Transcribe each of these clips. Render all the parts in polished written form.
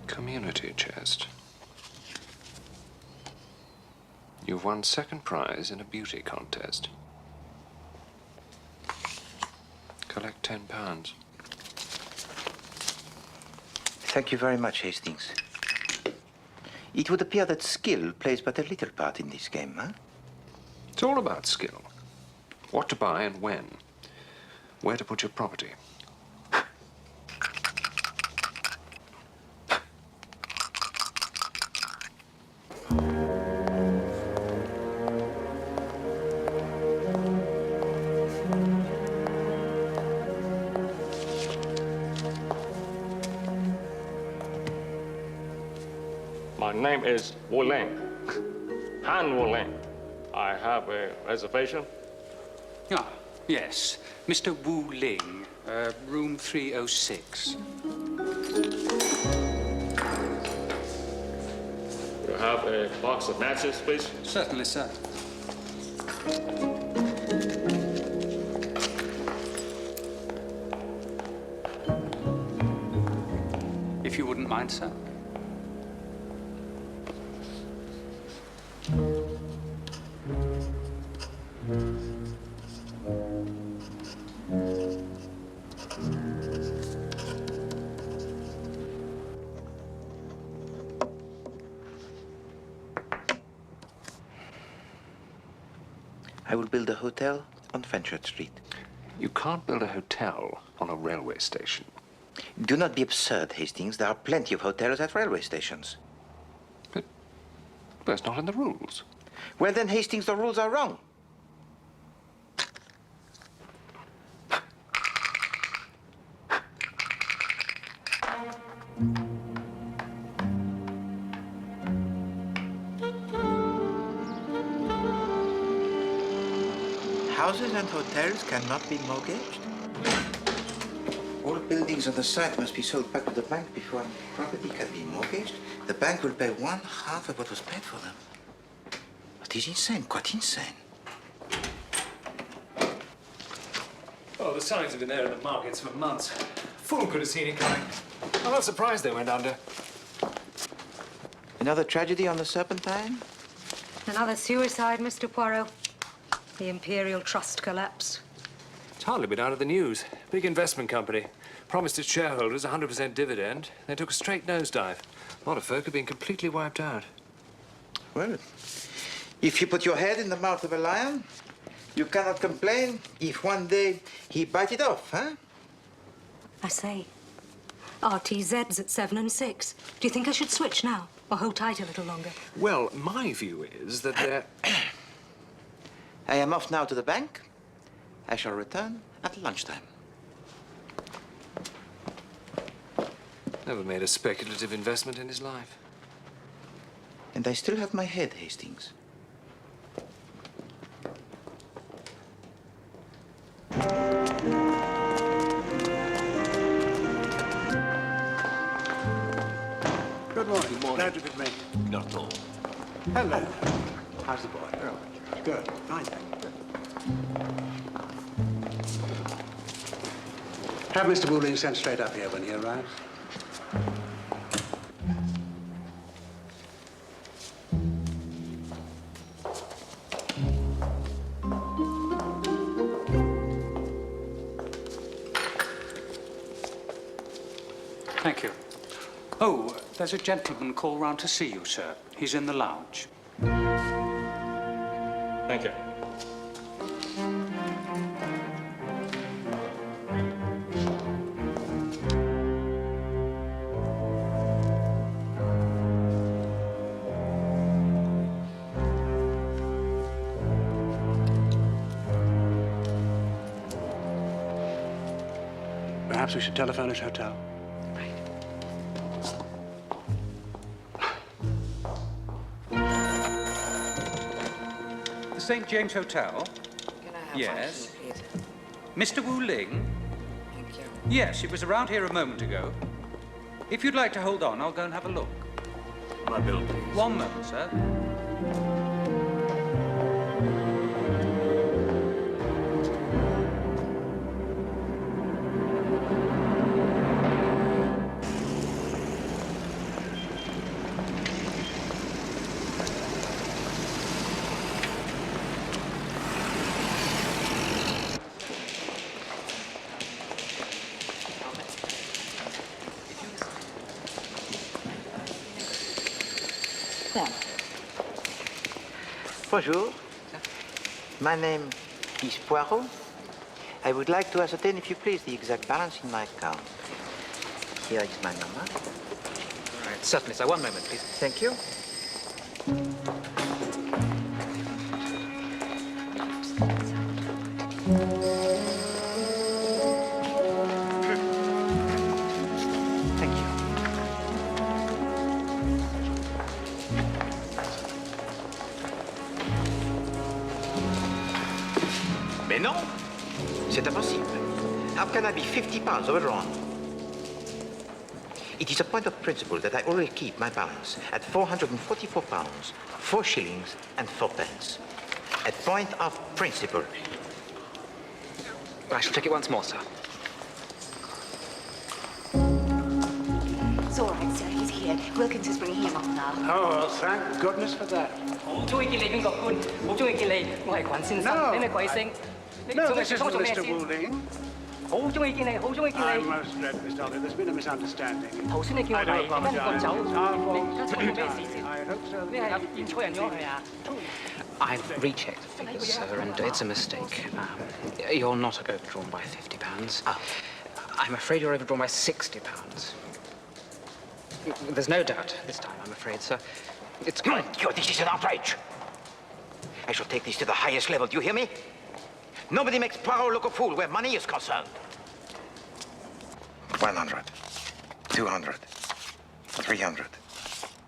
Community chest. You've won second prize in a beauty contest. Collect £10. Thank you very much, Hastings. It would appear that skill plays but a little part in this game, huh? It's all about skill. What to buy and when. Where to put your property. My name is Wu Ling, Han Wu Ling. I have a reservation. Ah, yes. Mr. Wu Ling, room 306. You have a box of matches, please? Certainly, sir. If you wouldn't mind, sir. I will build a hotel on Fenchurch Street. You can't build a hotel on a railway station. Do not be absurd, Hastings. There are plenty of hotels at railway stations. But that's not in the rules. Well, then, Hastings, the rules are wrong. Houses and hotels cannot be mortgaged. All buildings on the site must be sold back to the bank before any property can be mortgaged. The bank will pay 1/2 of what was paid for them. That is insane, quite insane. Oh, the signs have been there in the markets for months. Fool could have seen it coming. I'm not surprised they went under. Another tragedy on the Serpentine? Another suicide, Mr. Poirot. The Imperial Trust collapse. It's hardly been out of the news. Big investment company. Promised its shareholders 100% dividend. They took a straight nosedive. A lot of folk have been completely wiped out. Well, if you put your head in the mouth of a lion, you cannot complain if one day he bites it off, huh? I say, RTZ's at 7 and 6. Do you think I should switch now or hold tight a little longer? Well, my view is that they're... I am off now to the bank. I shall return at lunchtime. Never made a speculative investment in his life. And I still have my head, Hastings. Good morning. Glad to be met. Not at all. Hello. How's the boy? Oh, good. Fine, thank you. Have Mr. Wu Ling sent straight up here when he arrives. Thank you. Oh, there's a gentleman called round to see you, sir. He's in the lounge. Thank you. Perhaps we should telephone his hotel. The St. James Hotel? Can I have Yes. one, please? Mr. Wu Ling? Thank you. Yes, it was around here a moment ago. If you'd like to hold on, I'll go and have a look. My bill, please. One moment, sir. There. Bonjour. My name is Poirot. I would like to ascertain, if you please, the exact balance in my account. Here is my number. All right, certainly, sir. One moment, please. Thank you. Thank you. Mais non, c'est impossible. How can I be 50 pounds overdrawn? It is a point of principle that I always keep my balance at 444 pounds, 4 shillings and 4 pence. A point of principle. I shall check it once more, sir. It's all right, sir. He's here. Wilkins is bringing him up now. Oh, well, thank goodness for that. No, this isn't Mr. Wu Ling. I'm most dreadfully sorry. There's been a misunderstanding. I do apologize. It's our fault. I hope so. That you haven't I've rechecked the figures, sir, and it's a mistake. You're not overdrawn by £50. I'm afraid you're overdrawn by £60. There's no doubt this time, I'm afraid, sir. It's quite... This is an outrage. I shall take this to the highest level. Do you hear me? Nobody makes Poirot look a fool where money is concerned. 100, 200, 300,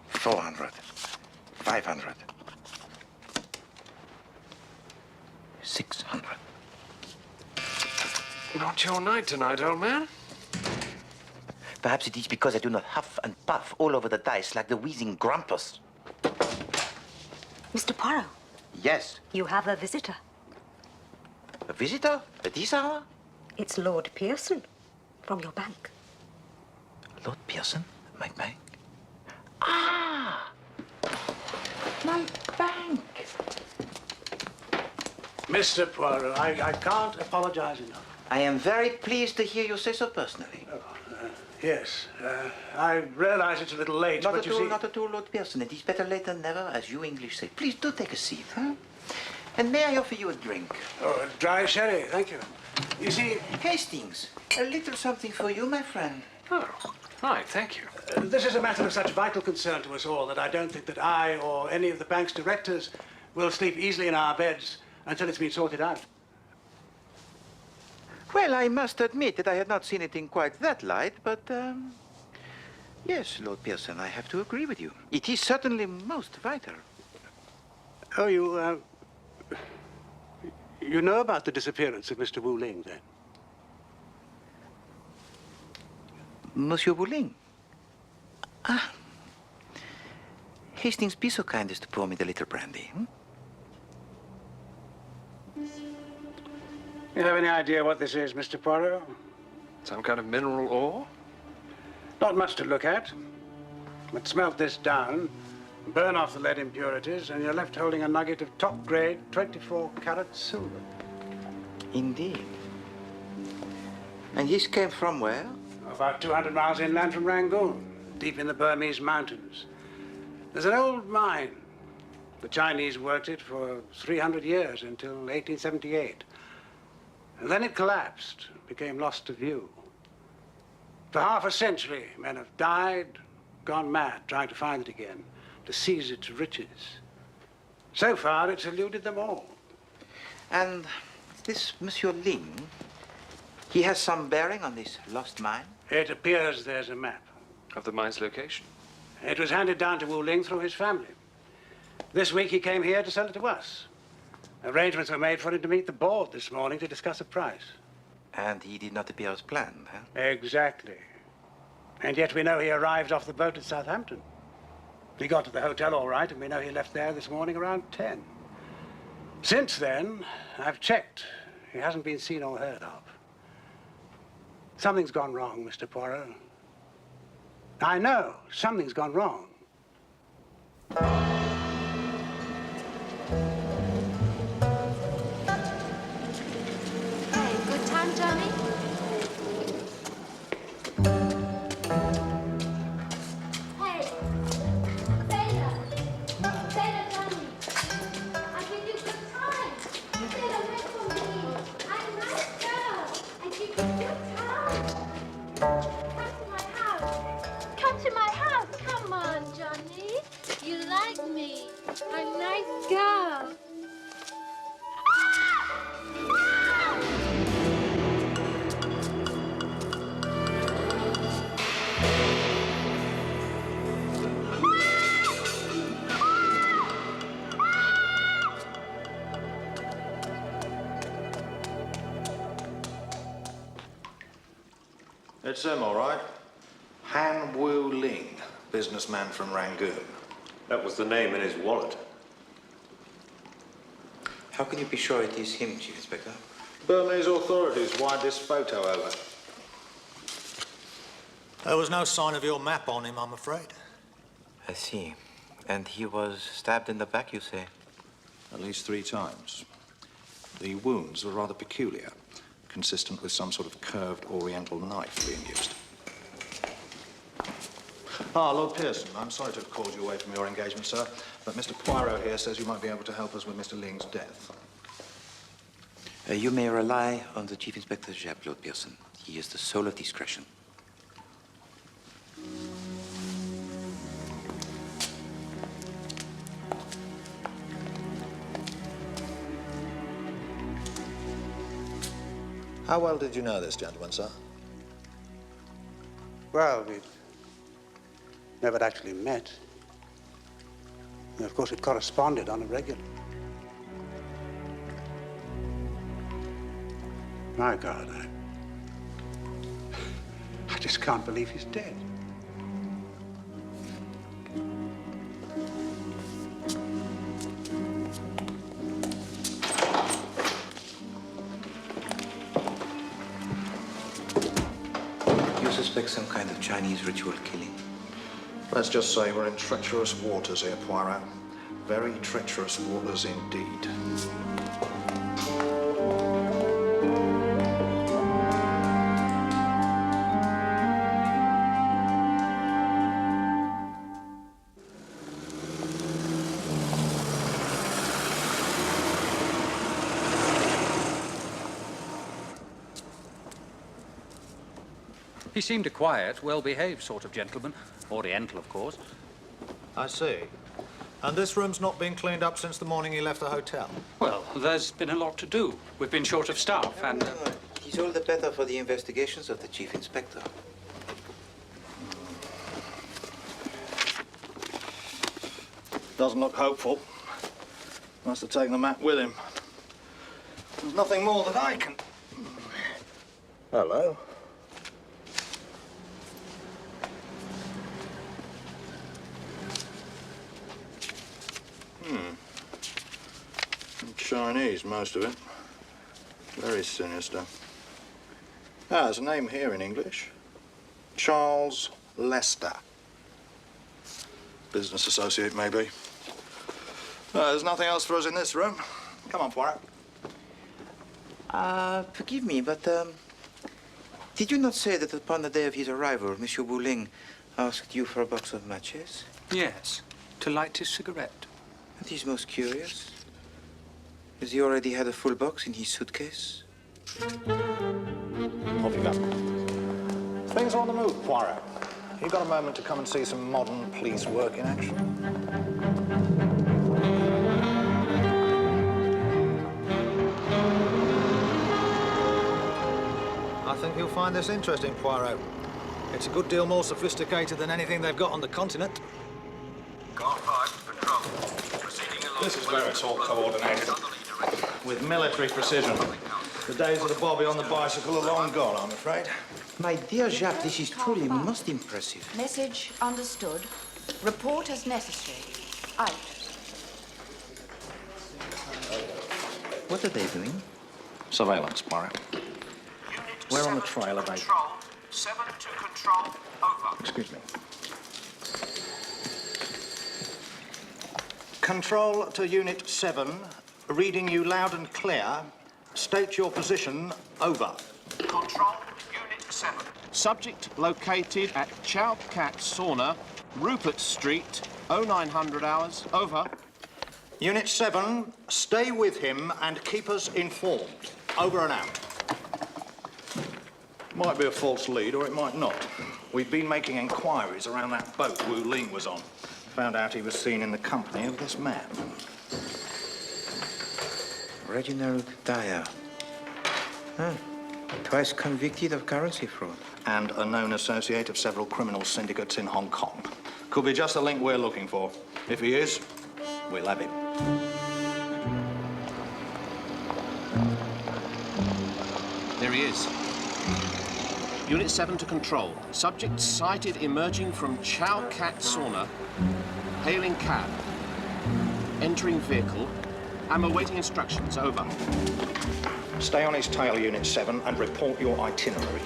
400, 500, 600. Not your night tonight, old man. Perhaps it is because I do not huff and puff all over the dice like the wheezing grumpus. Mr. Poirot, Yes. you have a visitor. A visitor? At this hour? It's Lord Pearson from your bank. Lord Pearson? My bank? Ah! My bank! Mr. Poirot, I can't apologize enough. I am very pleased to hear you say so personally. Yes, I realize it's a little late, Not but at you all, see... not at all, Lord Pearson. It is better late than never, as you English say. Please do take a seat, huh? And may I offer you a drink? Oh, a dry sherry, thank you. You see... Hastings, a little something for you, my friend. Oh, right, thank you. This is a matter of such vital concern to us all that I don't think that I or any of the bank's directors will sleep easily in our beds until it's been sorted out. Well, I must admit that I had not seen it in quite that light, but, yes, Lord Pearson, I have to agree with you. It is certainly most vital. Oh, you know about the disappearance of Mr. Wu Ling, then? Monsieur Wu Ling? Ah. Hastings, be so kind as to pour me the little brandy, hmm? You have any idea what this is, Mr. Poirot? Some kind of mineral ore? Not much to look at. But smelt this down, burn off the lead impurities, and you're left holding a nugget of top-grade 24-carat silver. Indeed. And this came from where? About 200 miles inland from Rangoon, deep in the Burmese mountains. There's an old mine. The Chinese worked it for 300 years until 1878. And then it collapsed, became lost to view. For half a century, men have died, gone mad, trying to find it again, to seize its riches. So far, it's eluded them all. And this Monsieur Ling, He has some bearing on this lost mine? It appears there's a map. Of the mine's location? It was handed down to Wu Ling through his family. This week he came here to sell it to us. Arrangements were made for him to meet the board this morning to discuss a price. And he did not appear as planned, huh? Exactly. And yet we know he arrived off the boat at Southampton. He got to the hotel all right, and we know he left there this morning around 10. Since then, I've checked. He hasn't been seen or heard of. Something's gone wrong, Mr. Poirot. I know something's gone wrong. Hey, good time, Johnny? Hey, Sailor! Sailor Johnny! I give you good time. Sailor, wait for me. I'm a nice girl. I give you good time. Come to my house. Come on, Johnny. You like me. I'm a nice girl. It's him, all right. Han Wu Ling, businessman from Rangoon. That was the name in his wallet. How can you be sure it is him, Chief Inspector? Burmese authorities wired this photo over. There was no sign of your map on him, I'm afraid. I see. And he was stabbed in the back, you say? At least 3 times. The wounds were rather peculiar, consistent with some sort of curved oriental knife being used. Ah, Lord Pearson, I'm sorry to have called you away from your engagement, sir, but Mr. Poirot here says you might be able to help us with Mr. Ling's death. You may rely on the Chief Inspector's job, Lord Pearson. He is the soul of discretion. How well did you know this gentleman, sir? Well, we never actually met. And of course, we corresponded on a regular. My God, I just can't believe he's dead. You suspect some kind of Chinese ritual killing? Let's just say we're in treacherous waters here, Poirot. Very treacherous waters indeed. He seemed a quiet, well-behaved sort of gentleman. Oriental, of course. I see. And this room's not been cleaned up since the morning he left the hotel? Well, there's been a lot to do. We've been short of staff, and... He's all the better for the investigations of the Chief Inspector. Doesn't look hopeful. Must have taken the map with him. There's nothing more that I can... Hello. Chinese, most of it. Very sinister. Ah, there's a name here in English. Charles Lester. Business associate, maybe. There's nothing else for us in this room. Come on, Poirot. Forgive me, but, did you not say that upon the day of his arrival, Monsieur Wu Ling asked you for a box of matches? Yes, to light his cigarette. That is most curious. Has he already had a full box in his suitcase? Off you go. Things are on the move, Poirot. You got a moment to come and see some modern police work in action? I I think you'll find this interesting, Poirot. It's a good deal more sophisticated than anything they've got on the continent. Car 5 patrol. Proceeding along. This is where it's all coordinated. With military precision. The days of the bobby on the bicycle are long gone, I'm afraid. My dear Jacques, this is truly most impressive. Message understood. Report as necessary. Out. What are they doing? Surveillance, Poirot. We're on the trail of a... Control. 7 to control. Over. Excuse me. Control to Unit 7. Reading you loud and clear. State your position. Over. Control, Unit 7. Subject located at Chow Cat Sauna, Rupert Street, 0900 hours. Over. Unit 7, stay with him and keep us informed. Over and out. Might be a false lead, or it might not. We've been making inquiries around that boat Wu Ling was on. Found out he was seen in the company of this man. Reginald Dyer. Huh. Twice convicted of currency fraud. And a known associate of several criminal syndicates in Hong Kong. Could be just the link we're looking for. If he is, we'll have him. There he is. Unit 7 to control. Subject sighted emerging from Chow Cat Sauna. Hailing cab. Entering vehicle. I'm awaiting instructions. Over. Stay on his tail, Unit 7, and report your itinerary.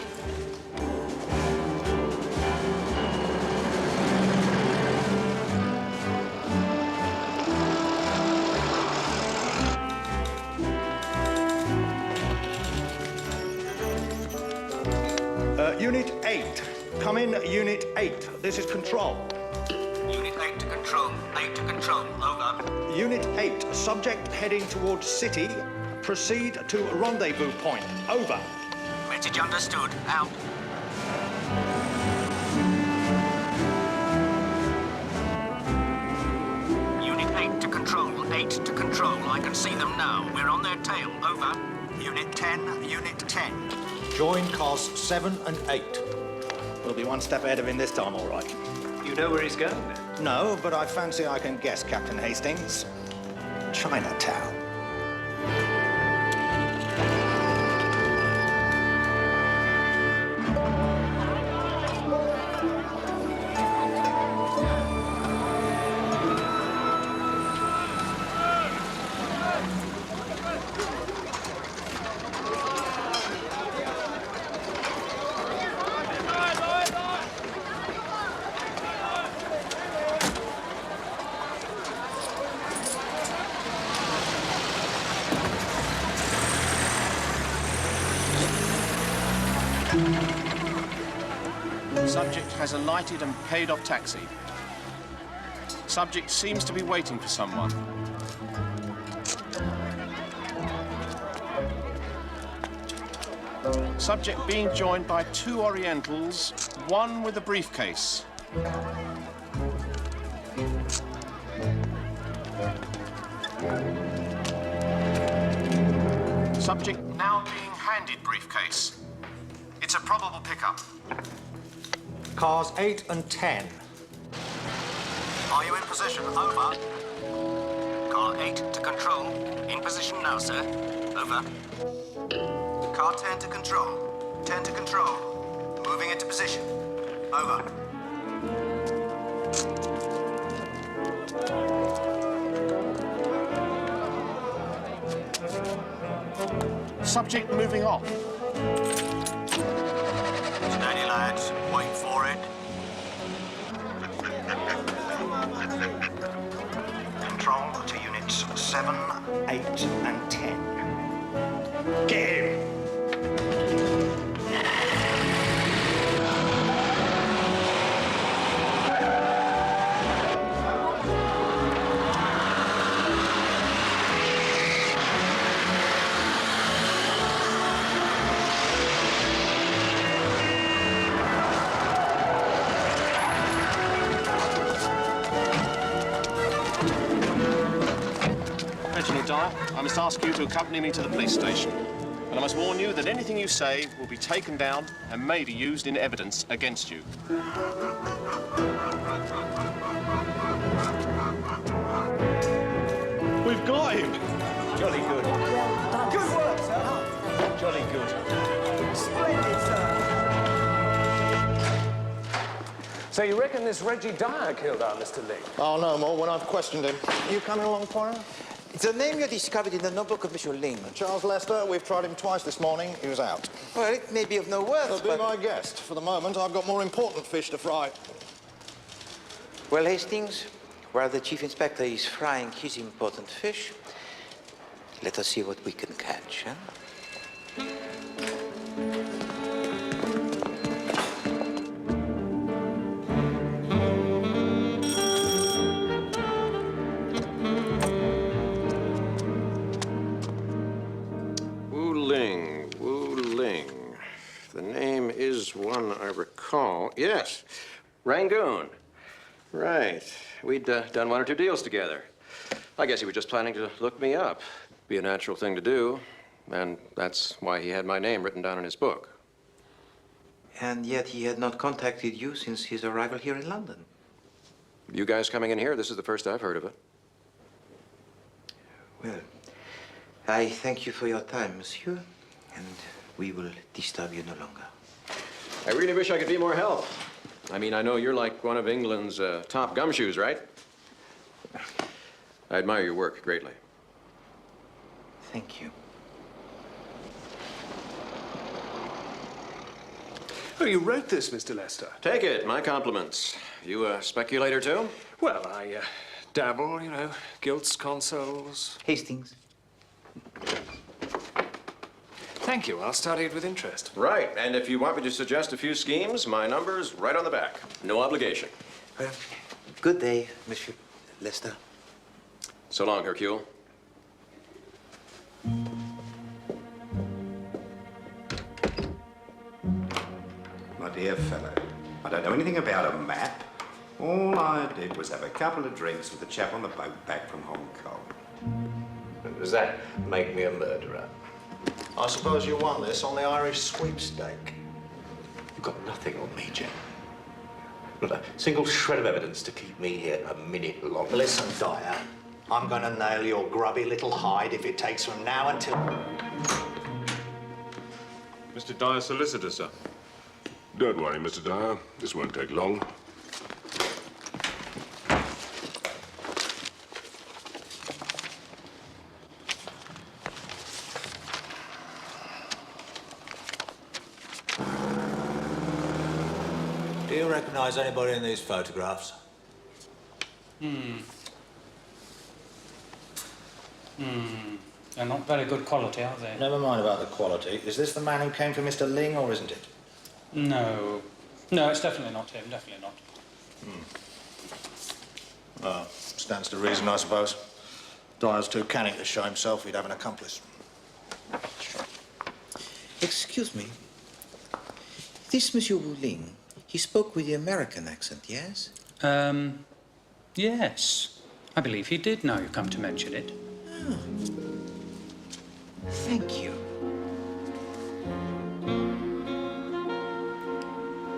Unit 8. Come in, Unit 8. This is control. Unit 8 to control. 8 to control. Over. Unit 8. Subject heading towards city. Proceed to rendezvous point. Over. Message understood. Out. Unit 8 to control. 8 to control. I can see them now. We're on their tail. Over. Unit 10. Unit 10. Join cars 7 and 8. We'll be one step ahead of him this time, all right. You know where he's going? No, but I fancy I can guess, Captain Hastings. Chinatown. Subject has alighted and paid off taxi. Subject seems to be waiting for someone. Subject being joined by 2 Orientals, one with a briefcase. Subject now being handed briefcase. It's a probable pickup. Cars 8 and 10. Are you in position? Over. Car 8 to control. In position now, sir. Over. Car 10 to control. 10 to control. Moving into position. Over. Subject moving off. Steady, lads. Wait for it. Control to units 7, 8, and 10. Get him! Reginald Dyer, I must ask you to accompany me to the police station. And I must warn you that anything you say will be taken down and may be used in evidence against you. We've got him! Jolly good. Well done. Good work, sir. Jolly good. Splendid, sir. So you reckon this Reggie Dyer killed our Mr. Ling? I'll know more when I've questioned him. You coming along, Poirot? It's a name you discovered in the notebook of Monsieur Lingg. Charles Lester, we've tried him twice this morning. He was out. Well, it may be of no worth, He'll be my guest. For the moment, I've got more important fish to fry. Well, Hastings, while the Chief Inspector is frying his important fish, let us see what we can catch, huh? The name is one I recall. Yes, Rangoon. Right. We'd done one or two deals together. I guess he was just planning to look me up. Be a natural thing to do, and that's why he had my name written down in his book. And yet he had not contacted you since his arrival here in London. You guys coming in here, this is the first I've heard of it. Well, I thank you for your time, monsieur, and we will disturb you no longer. I really wish I could be more help. I mean, I know you're like one of England's top gumshoes, right? I admire your work greatly. Thank you. Oh, you wrote this, Mr. Lester? Take it, my compliments. You a speculator, too? Well, I dabble, you know, gilts, consoles. Hastings. Thank you. I'll study it with interest. Right, and if you want me to suggest a few schemes, my number's right on the back. No obligation. Well, good day, Monsieur Lester. So long, Hercule. My dear fellow, I don't know anything about a map. All I did was have a couple of drinks with the chap on the boat back from Hong Kong. Does that make me a murderer? I suppose you won this on the Irish sweepstake. You've got nothing on me, Jim. Not a single shred of evidence to keep me here a minute longer. Listen, Dyer, I'm going to nail your grubby little hide if it takes from now until... Mr. Dyer, solicitor, sir. Don't worry, Mr. Dyer. This won't take long. Do you recognize anybody in these photographs? They're not very good quality, are they? Never mind about the quality. Is this the man who came for Mr. Ling, or isn't it? No. No, it's definitely not him, definitely not. Well, stands to reason, I suppose. Dyer's too canny to show himself. He'd have an accomplice. Excuse me. This Monsieur Wu Ling, he spoke with the American accent, yes? Yes. I believe he did now you come to mention it. Oh. Thank you.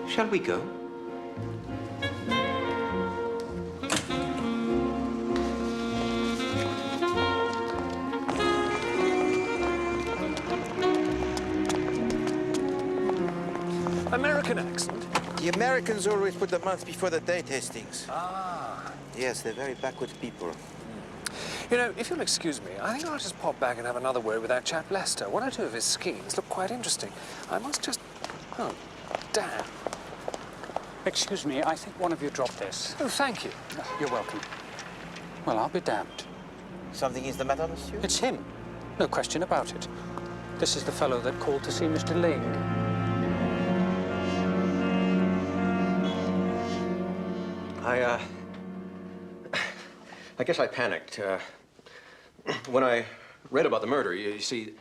Shall we go? American accent? The Americans always put the month before the date, Hastings. Ah. Yes, they're very backward people. You know, if you'll excuse me, I think I'll just pop back and have another word with that chap Lester. One or two of his schemes look quite interesting. I must just... Oh, damn. Excuse me, I think one of you dropped this. Oh, thank you. You're welcome. Well, I'll be damned. Something is the matter, monsieur? It's him. No question about it. This is the fellow that called to see Mr. Ling. I guess I panicked. When I read about the murder, you see,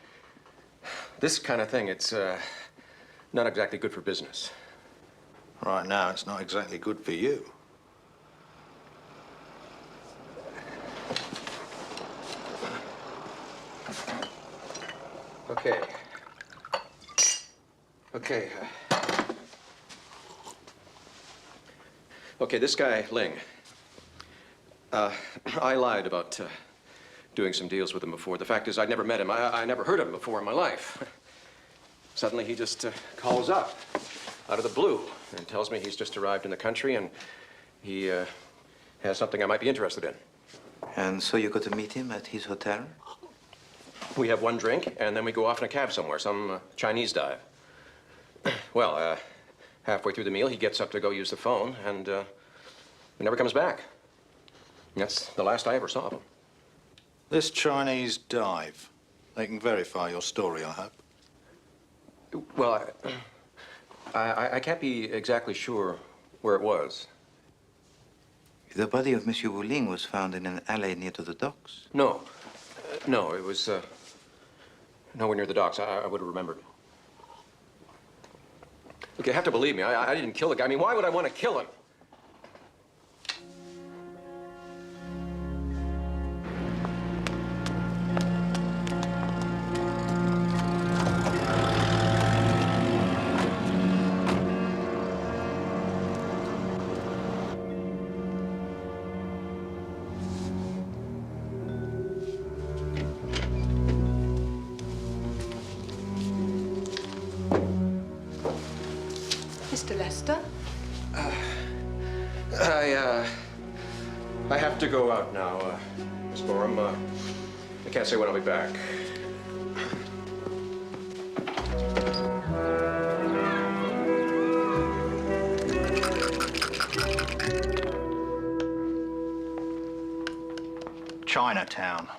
this kind of thing, it's not exactly good for business. Right now, it's not exactly good for you. Okay. Okay. Okay, this guy, Ling. I lied about doing some deals with him before. The fact is, I'd never met him. I never heard of him before in my life. Suddenly, he just calls up out of the blue and tells me he's just arrived in the country and he has something I might be interested in. And so you go to meet him at his hotel? We have one drink, and then we go off in a cab somewhere, some Chinese dive. Well, halfway through the meal, he gets up to go use the phone, and he never comes back. And that's the last I ever saw of him. This Chinese dive, they can verify your story, I hope. Well, I can't be exactly sure where it was. The body of Monsieur Wu Ling was found in an alley near to the docks? No. No, it was nowhere near the docks. I would have remembered. Look, you have to believe me. I didn't kill the guy. I mean, why would I want to kill him? Mr. Lester? I have to go out now, Miss Gorham. I can't say when I'll be back. Chinatown.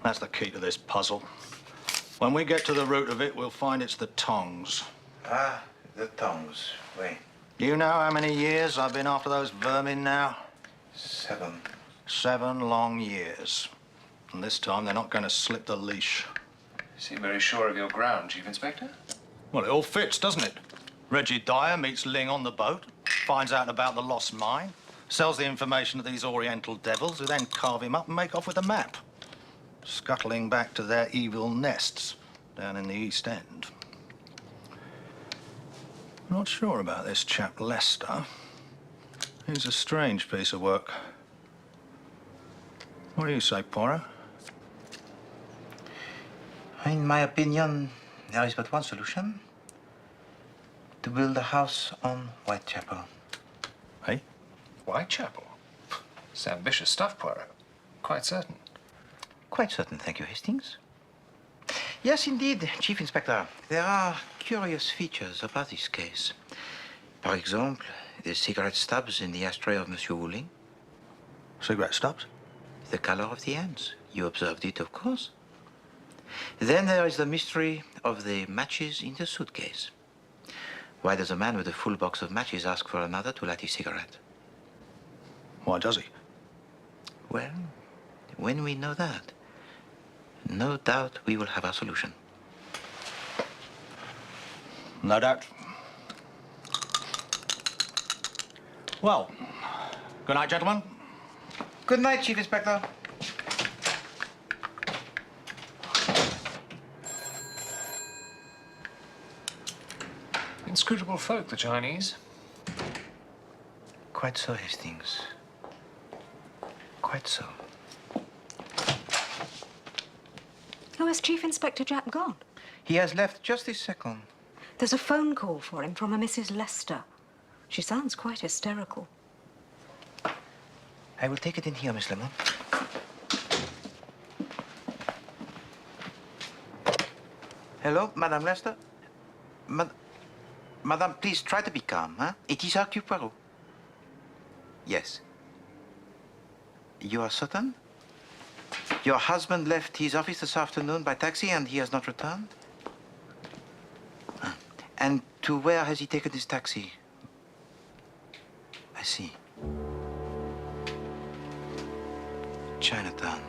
That's the key to this puzzle. When we get to the root of it, we'll find it's the tongs. Ah, the tongs. Wait. You know how many years I've been after those vermin now? 7. 7 long years. And this time they're not going to slip the leash. You seem very sure of your ground, Chief Inspector. Well, it all fits, doesn't it? Reggie Dyer meets Ling on the boat, finds out about the lost mine, sells the information to these Oriental devils, who then carve him up and make off with the map, scuttling back to their evil nests down in the East End. I'm not sure about this chap Lester. He's a strange piece of work. What do you say, Poirot? In my opinion, there is but one solution. To build a house on Whitechapel. Hey? Whitechapel? It's ambitious stuff, Poirot. Quite certain. Quite certain, thank you, Hastings. Yes, indeed, Chief Inspector. There are curious features about this case. For example, the cigarette stubs in the ashtray of Monsieur Wu Ling. Cigarette stubs? The color of the ends. You observed it, of course. Then there is the mystery of the matches in the suitcase. Why does a man with a full box of matches ask for another to light his cigarette? Why does he? Well, when we know that, no doubt we will have our solution. No doubt. Well, good night, gentlemen. Good night, Chief Inspector. Inscrutable folk, the Chinese. Quite so, Hastings. Quite so. Oh, has Chief Inspector Jack gone? He has left just this second. There's a phone call for him from a Mrs. Lester. She sounds quite hysterical. I will take it in here, Miss Lemon. Hello, Madame Lester? Madame, please try to be calm, huh? It is Hercule Poirot. Yes. You are certain? Your husband left his office this afternoon by taxi and he has not returned? And to where has he taken his taxi? I see. Chinatown.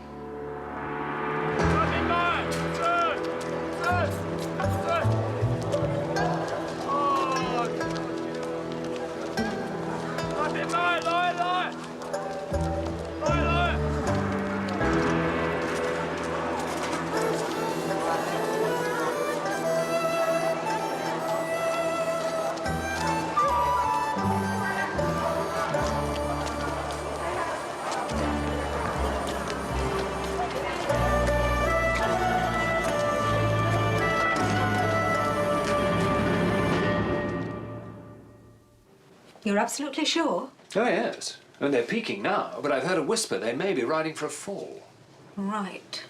You're absolutely sure? Oh, yes. And they're peaking now, but I've heard a whisper they may be riding for a fall. Right.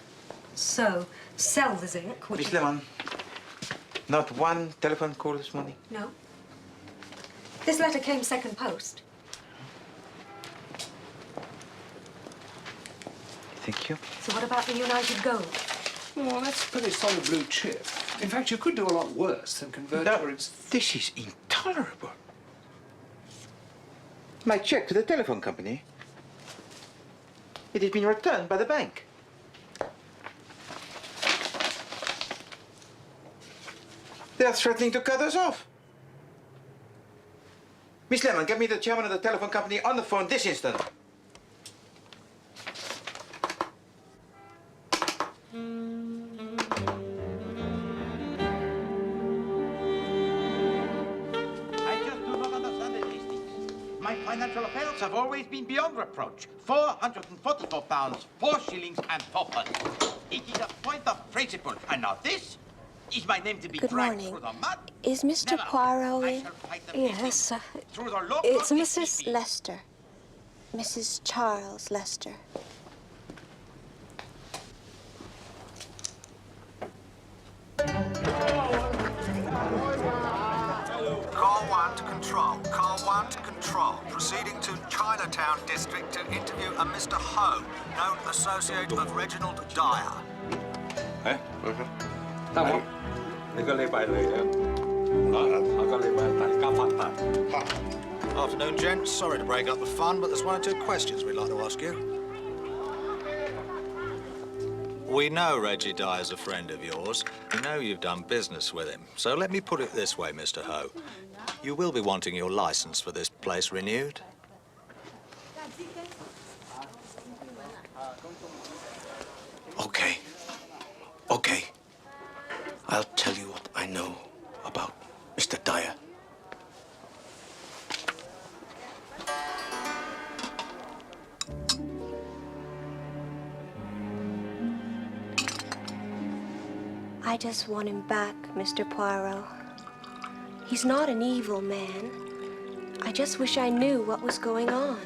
So, sell the zinc, which... Miss Lemon, not one telephone call this morning? No. This letter came second post. Thank you. So what about the United Gold? Well, that's pretty solid blue chip. In fact, you could do a lot worse than convert No, your... this is intolerable. My check to the telephone company. It has been returned by the bank. They are threatening to cut us off. Miss Lemon, get me the chairman of the telephone company on the phone this instant. Financial affairs have always been beyond reproach. £444, 4 shillings and 4 pence. It is a point of principle. And now this is my name to be Good dragged morning. through the mud. Is Mr. Poirot in? Yes, Through the local It's Mrs. Lester. Mrs. Charles Lester. Call 1 to control. Call 1 to control. Proceeding to Chinatown District to interview a Mr. Ho, known associate of Reginald Dyer. Afternoon, gents. Sorry to break up the fun, but there's one or two questions we'd like to ask you. We know Reggie Dyer's a friend of yours. We know you've done business with him. So let me put it this way, Mr. Ho. You will be wanting your license for this place renewed. Okay. Okay. I'll tell you what I know about Mr. Dyer. I just want him back, Mr. Poirot. He's not an evil man. I just wish I knew what was going on.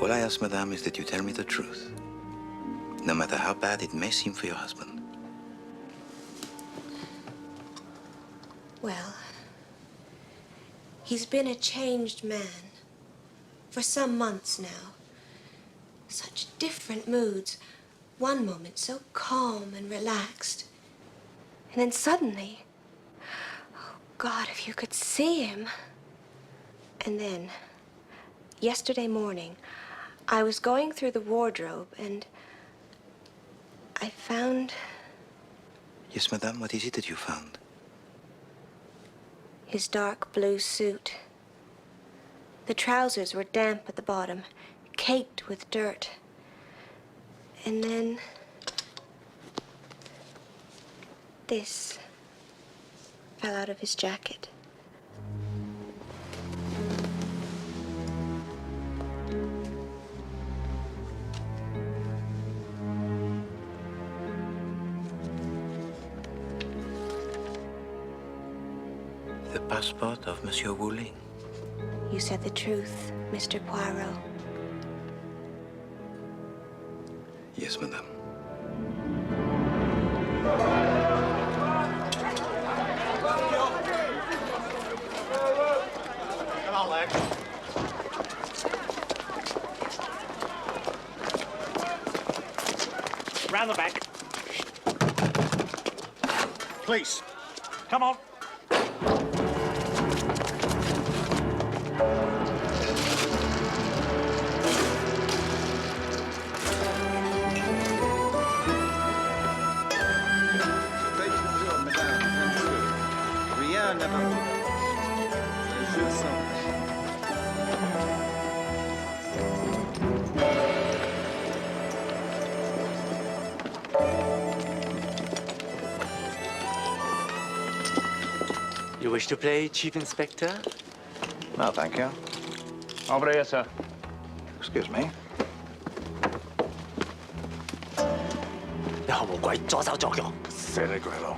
All I ask, madame, is that you tell me the truth, no matter how bad it may seem for your husband. Well, he's been a changed man for some months now. Such different moods. One moment so calm and relaxed. And then suddenly, oh God, if you could see him. And then, yesterday morning, I was going through the wardrobe and I found... Yes, madame, what is it that you found? His dark blue suit. The trousers were damp at the bottom, caked with dirt. And then this fell out of his jacket. The passport of Monsieur Wu Ling. You said the truth, Mr. Poirot. Yes, madame. Come on, Lex. Round the back. Police. Come on. You wish to play Chief Inspector? No, thank you. Over here, sir. Excuse me. 你何無鬼左手左腳？射你鬼佬！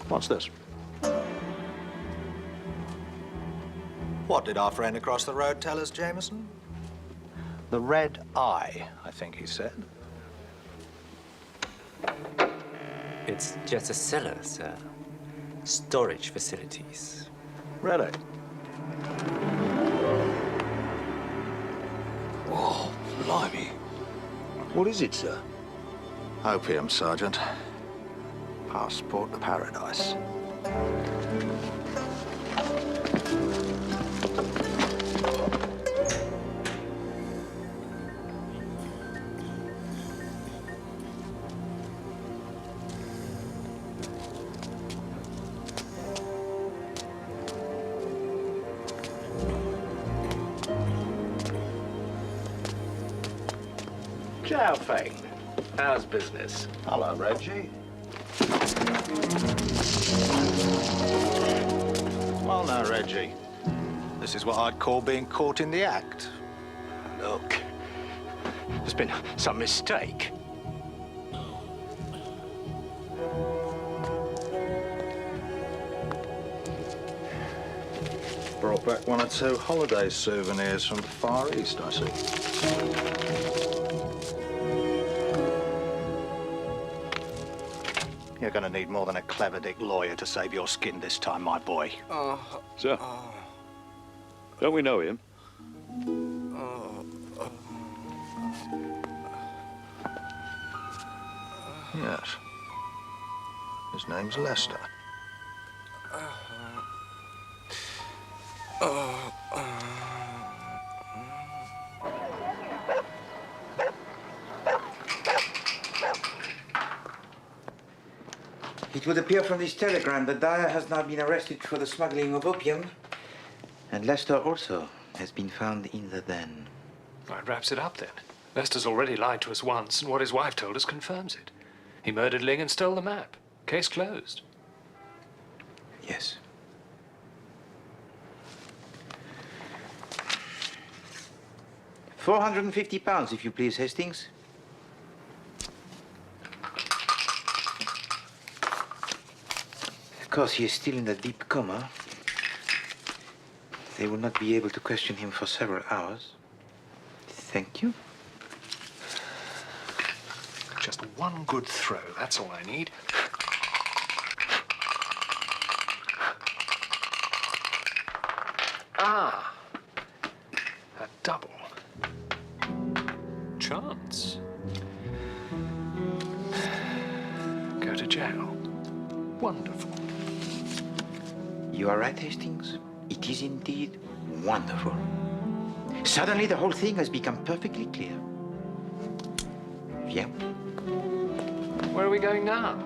What's this? What did our friend across the road tell us, Jameson? The red eye, I think he said. It's just a cellar, sir. Storage facilities. Really? Oh, blimey. What is it, sir? Opium, Sergeant. Passport to paradise. Ciao, Fang. How's business? Hello, Reggie. Well, now, Reggie, this is what I'd call being caught in the act. Look, there's been some mistake. Brought back one or two holiday souvenirs from the Far East, I see. You're going to need more than a clever dick lawyer to save your skin this time, my boy. Sir, don't we know him? Yes. His name's Lester. It would appear from this telegram that Dyer has now been arrested for the smuggling of opium. And Lester also has been found in the den. That wraps it up then. Lester's already lied to us once, and what his wife told us confirms it. He murdered Ling and stole the map. Case closed. Yes. £450, if you please, Hastings. Of course, he is still in a deep coma. They will not be able to question him for several hours. Thank you. Just one good throw, that's all I need. Ah, a double. Chance. Go to jail. Wonderful. You are right, Hastings. It is indeed wonderful. Suddenly, the whole thing has become perfectly clear. Viens. Where are we going now?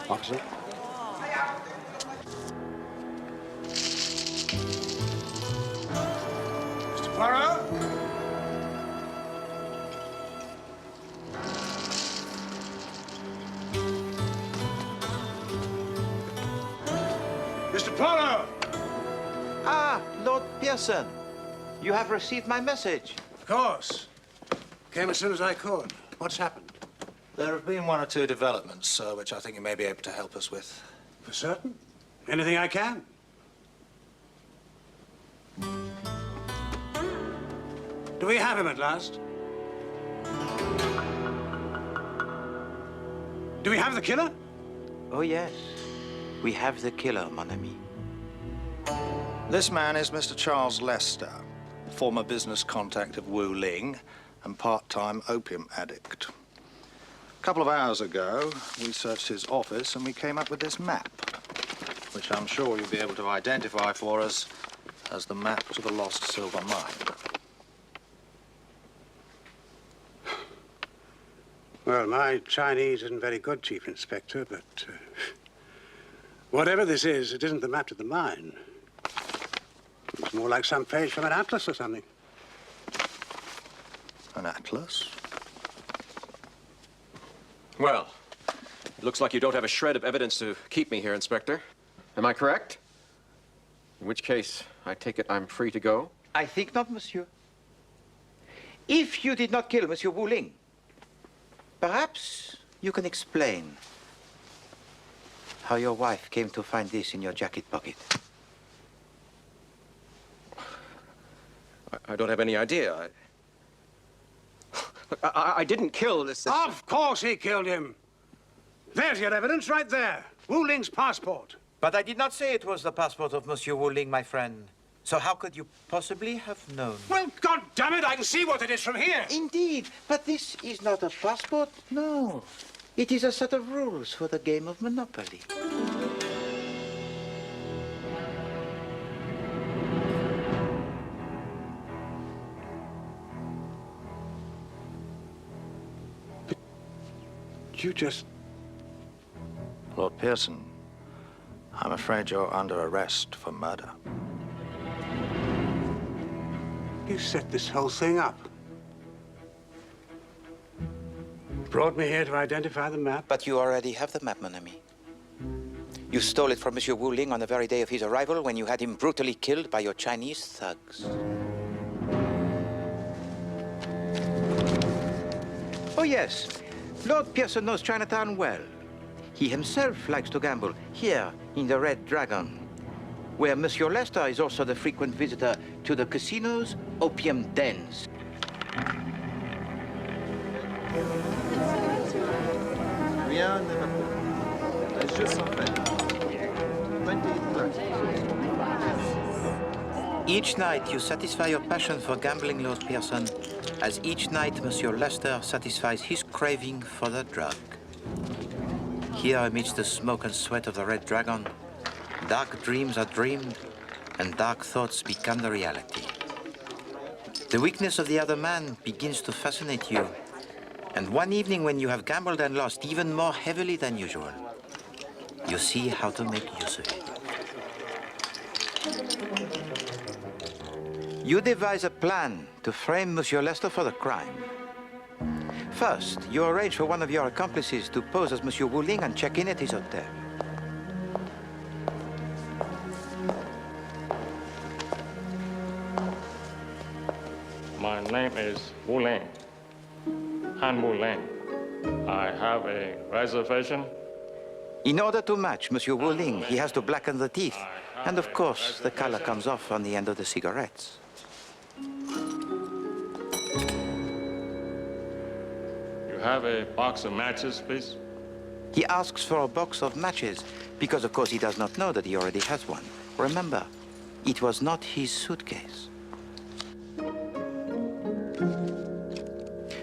Officer? Mr. Poirot? Mr. Poirot! Ah, Lord Pearson. You have received my message. Of course. Came as soon as I could. What's happened? There have been one or two developments, sir, which I think you may be able to help us with. For certain. Anything I can. Do we have him at last? Do we have the killer? Oh, yes. We have the killer, mon ami. This man is Mr. Charles Lester, former business contact of Wu Ling and part-time opium addict. A couple of hours ago, we searched his office and we came up with this map, which I'm sure you'll be able to identify for us as the map to the lost silver mine. Well, my Chinese isn't very good, Chief Inspector, but whatever this is, it isn't the map to the mine. It's more like some page from an atlas or something. An atlas. Well, it looks like you don't have a shred of evidence to keep me here, Inspector. Am I correct? In which case, I take it I'm free to go? I think not, monsieur. If you did not kill Monsieur Wu Ling, perhaps you can explain how your wife came to find this in your jacket pocket. I don't have any idea. I didn't kill this... Of course he killed him. There's your evidence right there. Wu Ling's passport. But I did not say it was the passport of Monsieur Wu Ling, my friend. So how could you possibly have known? Well, God damn it, I can see what it is from here. Indeed, but this is not a passport, no. It is a set of rules for the game of Monopoly. You just... Lord Pearson, I'm afraid you're under arrest for murder. You set this whole thing up. Brought me here to identify the map. But you already have the map, mon ami. You stole it from Monsieur Wu Ling on the very day of his arrival when you had him brutally killed by your Chinese thugs. Oh, yes. Lord Pearson knows Chinatown well. He himself likes to gamble here in the Red Dragon, where Monsieur Lester is also the frequent visitor to the casinos, opium dens. Each night you satisfy your passion for gambling, Lord Pearson, as each night Monsieur Lester satisfies his craving for the drug. Here amidst the smoke and sweat of the Red Dragon, dark dreams are dreamed and dark thoughts become the reality. The weakness of the other man begins to fascinate you, and one evening when you have gambled and lost even more heavily than usual, you see how to make use of it. You devise a plan to frame Monsieur Lester for the crime. First, you arrange for one of your accomplices to pose as Monsieur Wu Ling and check in at his hotel. My name is Wu Ling, Han Wu Ling. I have a reservation. In order to match Monsieur Wu Ling, he has to blacken the teeth. And of course, the color comes off on the end of the cigarettes. You have a box of matches, please? He asks for a box of matches because, of course, he does not know that he already has one. Remember, it was not his suitcase.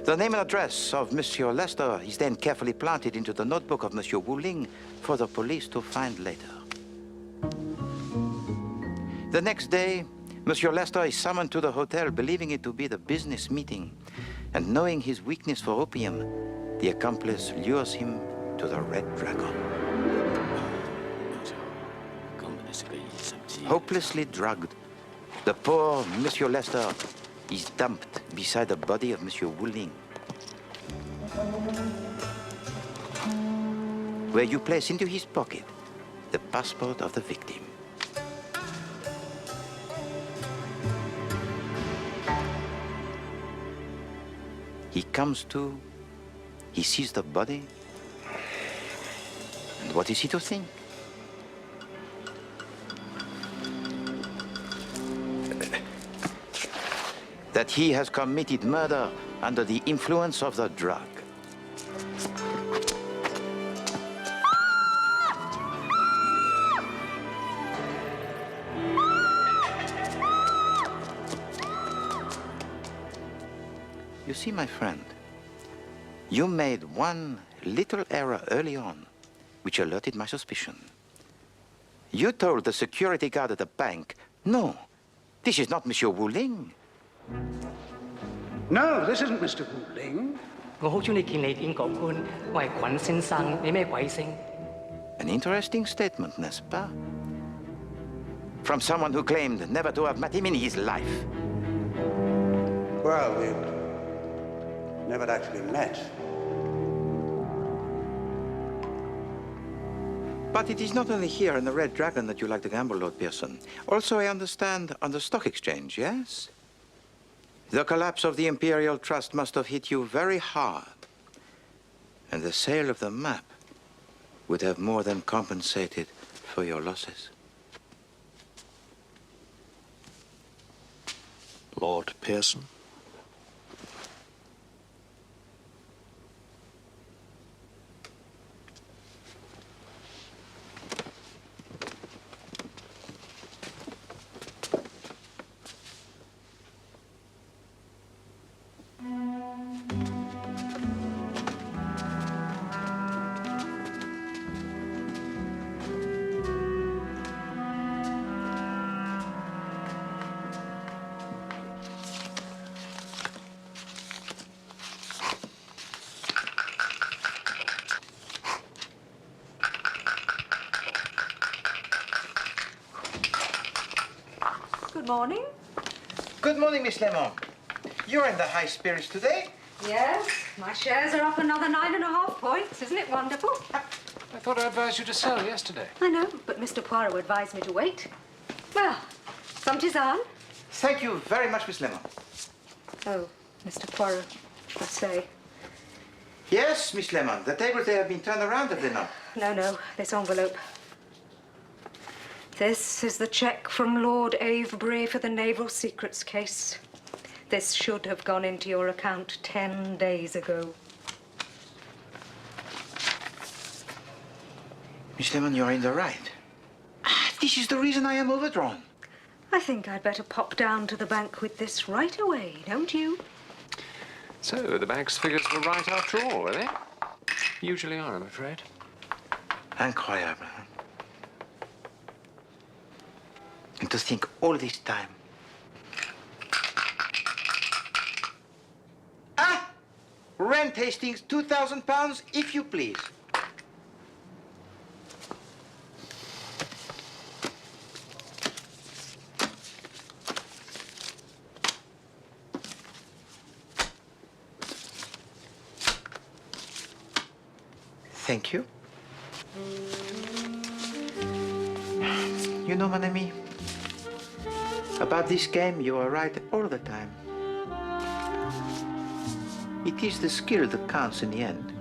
The name and address of Monsieur Lester is then carefully planted into the notebook of Monsieur Wu Ling for the police to find later. The next day, Monsieur Lester is summoned to the hotel, believing it to be the business meeting. And knowing his weakness for opium, the accomplice lures him to the Red Dragon. Hopelessly drugged, the poor Monsieur Lester is dumped beside the body of Monsieur Wu Ling, where you place into his pocket the passport of the victim. He comes to, he sees the body, and what is he to think? That he has committed murder under the influence of the drug. You see, my friend, you made one little error early on, which alerted my suspicion. You told the security guard at the bank, no, this is not Monsieur Wu Ling. No, this isn't Mr. Wu Ling. An interesting statement, n'est-ce pas? From someone who claimed never to have met him in his life. Well, never actually met. But it is not only here in the Red Dragon that you like to gamble, Lord Pearson. Also, I understand, on the stock exchange, yes? The collapse of the Imperial Trust must have hit you very hard. And the sale of the map would have more than compensated for your losses. Lord Pearson? Good morning. Good morning, Miss Lemon. You're in the high spirits today. Yes, my shares are up another 9.5 points. Isn't it wonderful? I thought I advised you to sell yesterday. I know, but Mr. Poirot advised me to wait. Well, some tisane. Thank you very much, Miss Lemon. Oh, Mr. Poirot, I say. Yes, Miss Lemon. The tables, they have been turned around, have they not? No, this envelope. This is the cheque from Lord Avebury for the Naval Secrets case. This should have gone into your account 10 days ago. Miss Lemon, you're in the right. This is the reason I am overdrawn. I think I'd better pop down to the bank with this right away, don't you? So, the bank's figures were right after all, were they? Usually are, I'm afraid. Incroyable. And to think all this time. Rent Hastings, £2,000, if you please. Thank you. You know, mon ami, about this game, you are right all the time. It is the skill that counts in the end.